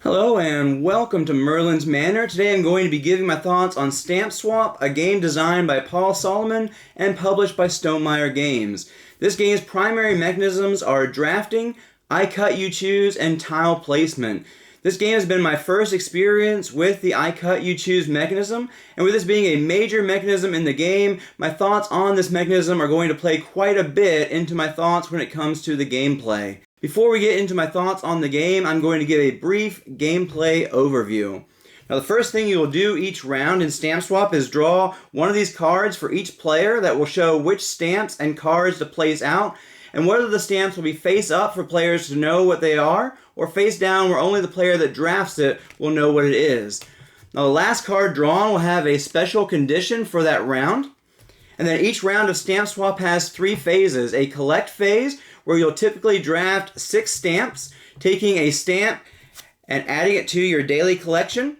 Hello and welcome to Merlin's Manor. Today I'm going to be giving my thoughts on Stamp Swap, a game designed by Paul Solomon and published by Stonemaier Games. This game's primary mechanisms are drafting, I cut you choose, and tile placement. This game has been my first experience with the I cut you choose mechanism, and with this being a major mechanism in the game, my thoughts on this mechanism are going to play quite a bit into my thoughts when it comes to the gameplay. Before we get into my thoughts on the game, I'm going to give a brief gameplay overview. Now, the first thing you will do each round in Stamp Swap is draw one of these cards for each player that will show which stamps and cards to place out, and whether the stamps will be face up for players to know what they are, or face down where only the player that drafts it will know what it is. Now, the last card drawn will have a special condition for that round. And then each round of Stamp Swap has three phases. A collect phase, where you'll typically draft 6 stamps, taking a stamp and adding it to your daily collection.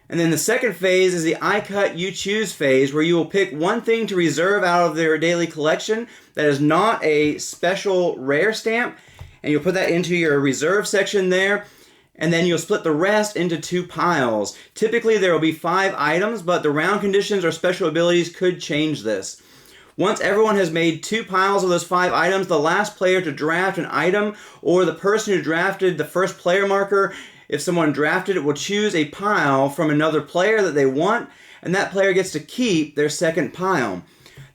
And then the second phase is the I cut you choose phase, where you will pick one thing to reserve out of their daily collection that is not a special rare stamp, and you'll put that into your reserve section there. And then you'll split the rest into 2 piles. Typically there will be 5 items, but the round conditions or special abilities could change this. Once everyone has made 2 piles of those 5 items, the last player to draft an item, or the person who drafted the first player marker, if someone drafted it, will choose a pile from another player that they want, and that player gets to keep their second pile.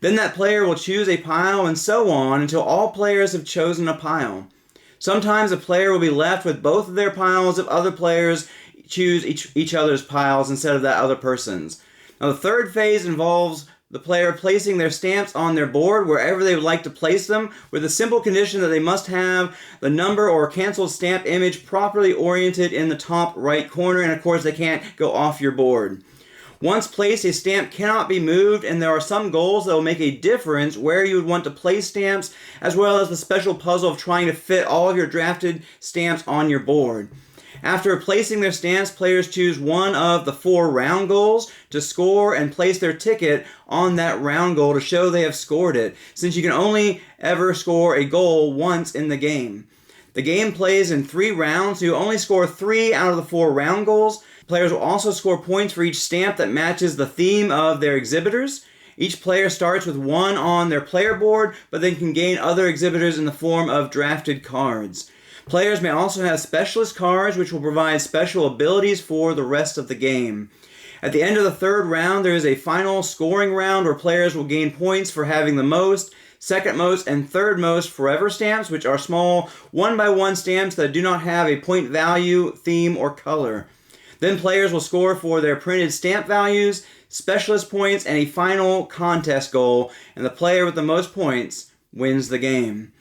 Then that player will choose a pile, and so on until all players have chosen a pile. Sometimes a player will be left with both of their piles if other players choose each other's piles instead of that other person's. Now, the third phase involves the player placing their stamps on their board wherever they would like to place them, with a simple condition that they must have the number or canceled stamp image properly oriented in the top right corner, and of course they can't go off your board. Once placed, a stamp cannot be moved, and there are some goals that will make a difference where you would want to place stamps, as well as the special puzzle of trying to fit all of your drafted stamps on your board. After placing their stamps, players choose one of the 4 round goals to score and place their ticket on that round goal to show they have scored it, since you can only ever score a goal once in the game. The game plays in 3 rounds, so you only score 3 out of the 4 round goals. Players will also score points for each stamp that matches the theme of their exhibitors. Each player starts with 1 on their player board, but then can gain other exhibitors in the form of drafted cards. Players may also have specialist cards, which will provide special abilities for the rest of the game. At the end of the 3rd round, there is a final scoring round where players will gain points for having the most, second most, and third most forever stamps, which are small 1x1 stamps that do not have a point value, theme, or color. Then players will score for their printed stamp values, specialist points, and a final contest goal, and the player with the most points wins the game.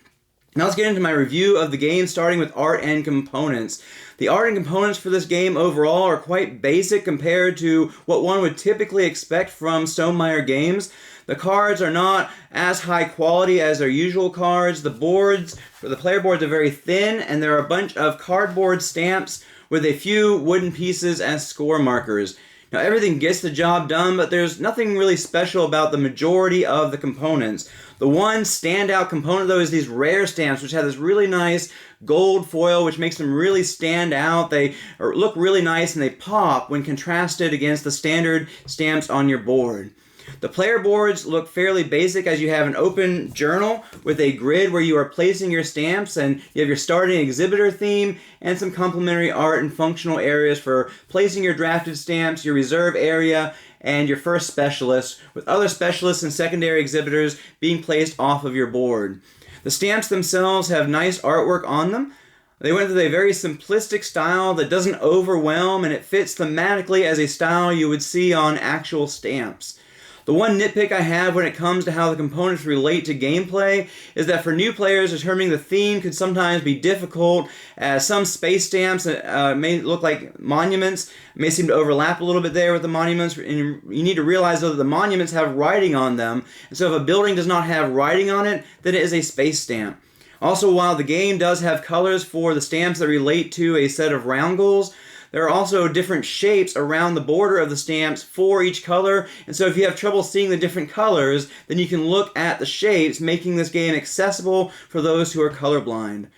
Now let's get into my review of the game, starting with art and components. The art and components for this game overall are quite basic compared to what one would typically expect from Stonemaier Games. The cards are not as high quality as their usual cards. The boards, for the player boards, are very thin, and there are a bunch of cardboard stamps with a few wooden pieces as score markers. Now, everything gets the job done, but there's nothing really special about the majority of the components. The one standout component, though, is these rare stamps, which have this really nice gold foil, which makes them really stand out. They look really nice, and they pop when contrasted against the standard stamps on your board. The player boards look fairly basic, as you have an open journal with a grid where you are placing your stamps, and you have your starting exhibitor theme and some complementary art and functional areas for placing your drafted stamps, your reserve area, and your first specialist, with other specialists and secondary exhibitors being placed off of your board. The stamps themselves have nice artwork on them. They went with a very simplistic style that doesn't overwhelm, and it fits thematically as a style you would see on actual stamps. The one nitpick I have when it comes to how the components relate to gameplay is that for new players, determining the theme could sometimes be difficult, as some space stamps may look like monuments, may seem to overlap a little bit there with the monuments, and you need to realize, though, that the monuments have writing on them, and so if a building does not have writing on it, then it is a space stamp. Also, while the game does have colors for the stamps that relate to a set of round goals, there are also different shapes around the border of the stamps for each color, and so if you have trouble seeing the different colors, then you can look at the shapes, making this game accessible for those who are colorblind.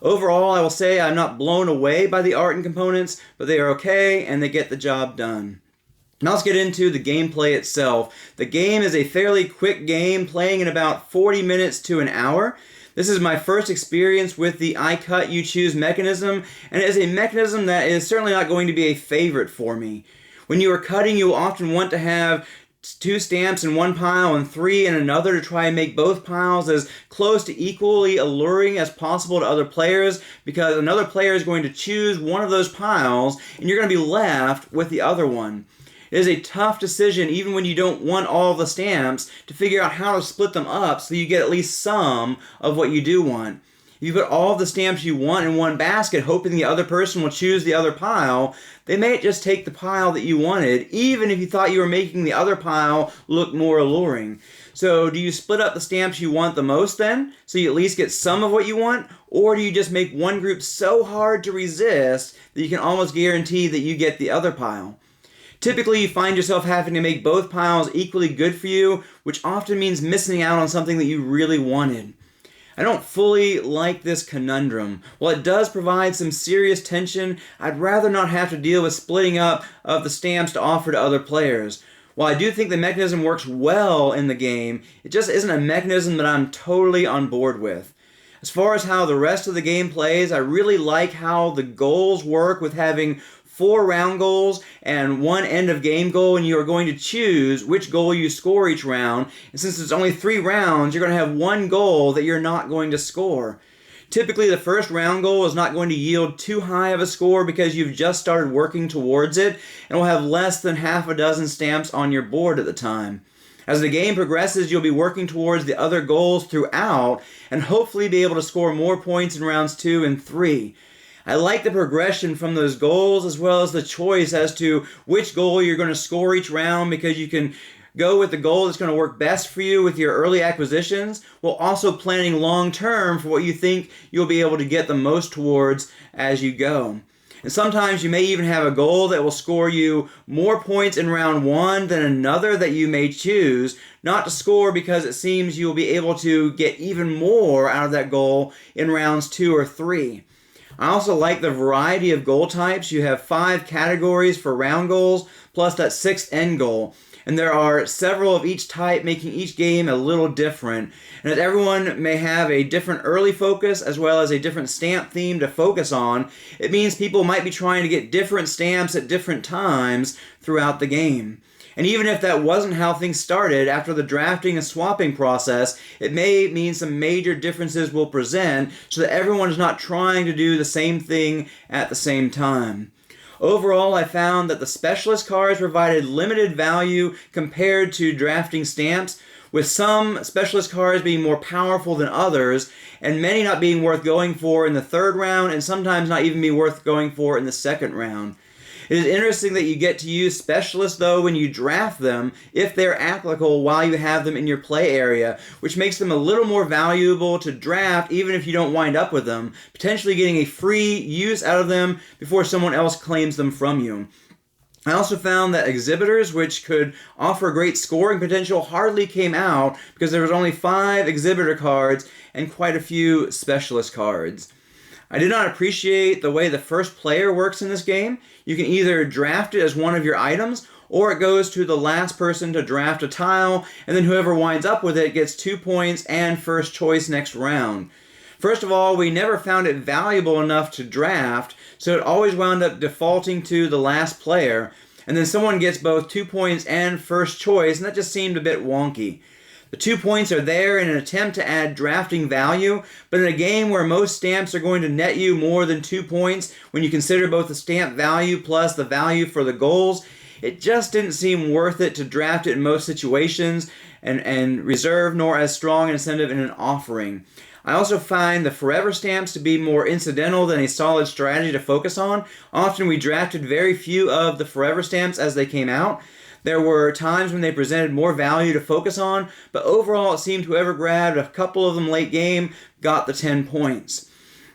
Overall, I will say I'm not blown away by the art and components, but they are okay and they get the job done. Now let's get into the gameplay itself. The game is a fairly quick game, playing in about 40 minutes to an hour. This is my first experience with the I cut, you choose mechanism, and it is a mechanism that is certainly not going to be a favorite for me. When you are cutting, you will often want to have 2 stamps in one pile and 3 in another to try and make both piles as close to equally alluring as possible to other players, because another player is going to choose one of those piles and you're going to be left with the other one. It is a tough decision, even when you don't want all of the stamps, to figure out how to split them up so you get at least some of what you do want. If you put all of the stamps you want in one basket, hoping the other person will choose the other pile, they may just take the pile that you wanted, even if you thought you were making the other pile look more alluring. So do you split up the stamps you want the most then, so you at least get some of what you want? Or do you just make one group so hard to resist that you can almost guarantee that you get the other pile? Typically, you find yourself having to make both piles equally good for you, which often means missing out on something that you really wanted. I don't fully like this conundrum. While it does provide some serious tension, I'd rather not have to deal with splitting up of the stamps to offer to other players. While I do think the mechanism works well in the game, it just isn't a mechanism that I'm totally on board with. As far as how the rest of the game plays, I really like how the goals work, with having 4 round goals and 1 end of game goal, and you are going to choose which goal you score each round. And since it's only 3 rounds, you're going to have 1 goal that you're not going to score. Typically, the first round goal is not going to yield too high of a score because you've just started working towards it and will have less than half a dozen stamps on your board at the time. As the game progresses, you'll be working towards the other goals throughout and hopefully be able to score more points in rounds 2 and 3. I like the progression from those goals, as well as the choice as to which goal you're going to score each round, because you can go with the goal that's going to work best for you with your early acquisitions, while also planning long term for what you think you'll be able to get the most towards as you go. And sometimes you may even have a goal that will score you more points in round 1 than another that you may choose not to score, because it seems you'll be able to get even more out of that goal in rounds 2 or 3. I also like the variety of goal types. You have 5 categories for round goals, plus that 6th end goal. And there are several of each type, making each game a little different. And as everyone may have a different early focus as well as a different stamp theme to focus on, it means people might be trying to get different stamps at different times throughout the game. And even if that wasn't how things started, after the drafting and swapping process, it may mean some major differences will present, so that everyone is not trying to do the same thing at the same time. Overall, I found that the specialist cards provided limited value compared to drafting stamps, with some specialist cards being more powerful than others, and many not being worth going for in the 3rd round, and sometimes not even be worth going for in the 2nd round. It is interesting that you get to use specialists, though, when you draft them, if they're applicable while you have them in your play area, which makes them a little more valuable to draft even if you don't wind up with them, potentially getting a free use out of them before someone else claims them from you. I also found that exhibitors, which could offer great scoring potential, hardly came out because there was only 5 exhibitor cards and quite a few specialist cards. I did not appreciate the way the first player works in this game. You can either draft it as one of your items, or it goes to the last person to draft a tile, and then whoever winds up with it gets 2 points and first choice next round. First of all, we never found it valuable enough to draft, so it always wound up defaulting to the last player, and then someone gets both 2 points and first choice, and that just seemed a bit wonky. The 2 points are there in an attempt to add drafting value, but in a game where most stamps are going to net you more than 2 points when you consider both the stamp value plus the value for the goals, it just didn't seem worth it to draft it in most situations and reserve nor as strong an incentive in an offering. I also find the forever stamps to be more incidental than a solid strategy to focus on. Often we drafted very few of the forever stamps as they came out. There were times when they presented more value to focus on, but overall it seemed whoever grabbed a couple of them late game got the 10 points.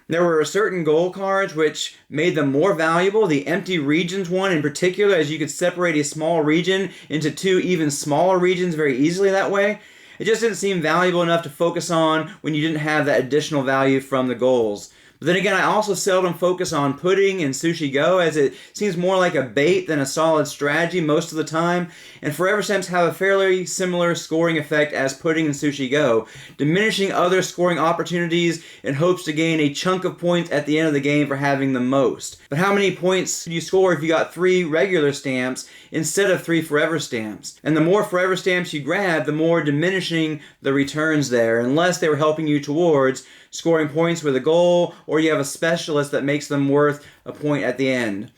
There were certain goal cards which made them more valuable. The empty regions one in particular, as you could separate a small region into 2 even smaller regions very easily that way. It just didn't seem valuable enough to focus on when you didn't have that additional value from the goals. But then again, I also seldom focus on pudding and sushi go, as it seems more like a bait than a solid strategy most of the time, and forever stamps have a fairly similar scoring effect as pudding and sushi go, diminishing other scoring opportunities in hopes to gain a chunk of points at the end of the game for having the most. But how many points do you score if you got 3 regular stamps instead of 3 forever stamps? And the more forever stamps you grab, the more diminishing the returns there, unless they were helping you towards scoring points with a goal, or you have a specialist that makes them worth a point at the end.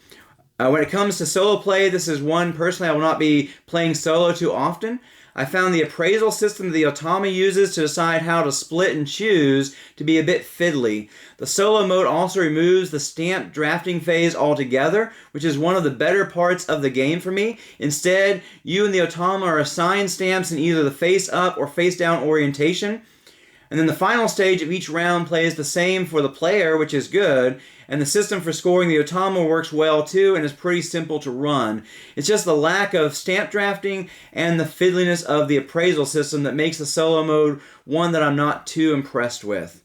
When it comes to solo play, this is one personally I will not be playing solo too often. I found the appraisal system that the Otama uses to decide how to split and choose to be a bit fiddly. The solo mode also removes the stamp drafting phase altogether, which is one of the better parts of the game for me. Instead, you and the Otama are assigned stamps in either the face up or face down orientation. And then the final stage of each round plays the same for the player, which is good, and the system for scoring the Otama works well too and is pretty simple to run. It's just the lack of stamp drafting and the fiddliness of the appraisal system that makes the solo mode one that I'm not too impressed with.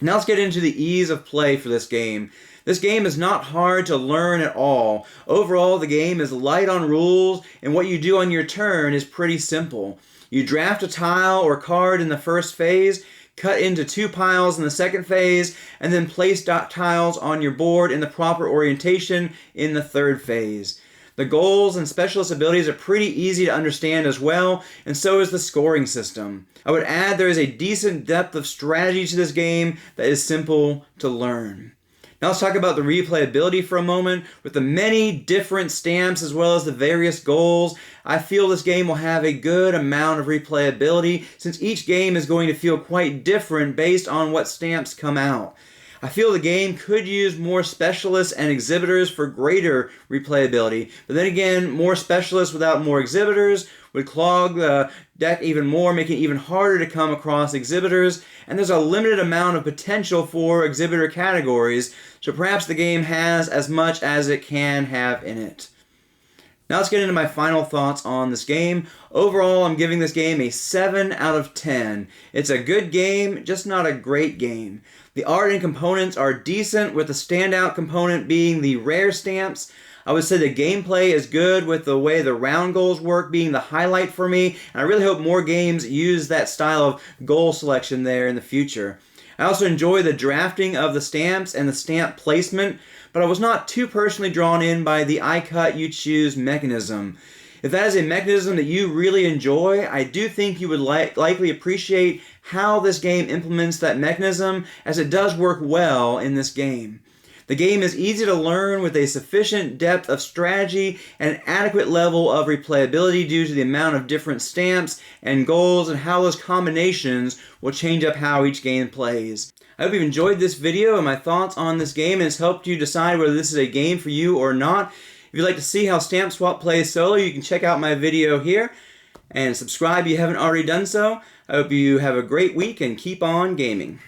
Now let's get into the ease of play for this game. This game is not hard to learn at all. Overall, the game is light on rules, and what you do on your turn is pretty simple. You draft a tile or card in the first phase, cut into 2 piles in the second phase, and then place tiles on your board in the proper orientation in the third phase. The goals and specialist abilities are pretty easy to understand as well, and so is the scoring system. I would add there is a decent depth of strategy to this game that is simple to learn. Now let's talk about the replayability for a moment. With the many different stamps as well as the various goals, I feel this game will have a good amount of replayability since each game is going to feel quite different based on what stamps come out. I feel the game could use more specialists and exhibitors for greater replayability, but then again, more specialists without more exhibitors would clog the deck even more, making it even harder to come across exhibitors, and there's a limited amount of potential for exhibitor categories, so perhaps the game has as much as it can have in it. Now let's get into my final thoughts on this game. Overall, I'm giving this game a 7 out of 10. It's a good game, just not a great game. The art and components are decent, with the standout component being the rare stamps. I would say the gameplay is good, with the way the round goals work being the highlight for me, and I really hope more games use that style of goal selection there in the future. I also enjoy the drafting of the stamps and the stamp placement, but I was not too personally drawn in by the I cut you choose mechanism. If that is a mechanism that you really enjoy, I do think you would likely appreciate how this game implements that mechanism, as it does work well in this game. The game is easy to learn with a sufficient depth of strategy and an adequate level of replayability due to the amount of different stamps and goals and how those combinations will change up how each game plays. I hope you've enjoyed this video and my thoughts on this game, and it's helped you decide whether this is a game for you or not. If you'd like to see how Stamp Swap plays solo, you can check out my video here, and subscribe if you haven't already done so. I hope you have a great week and keep on gaming.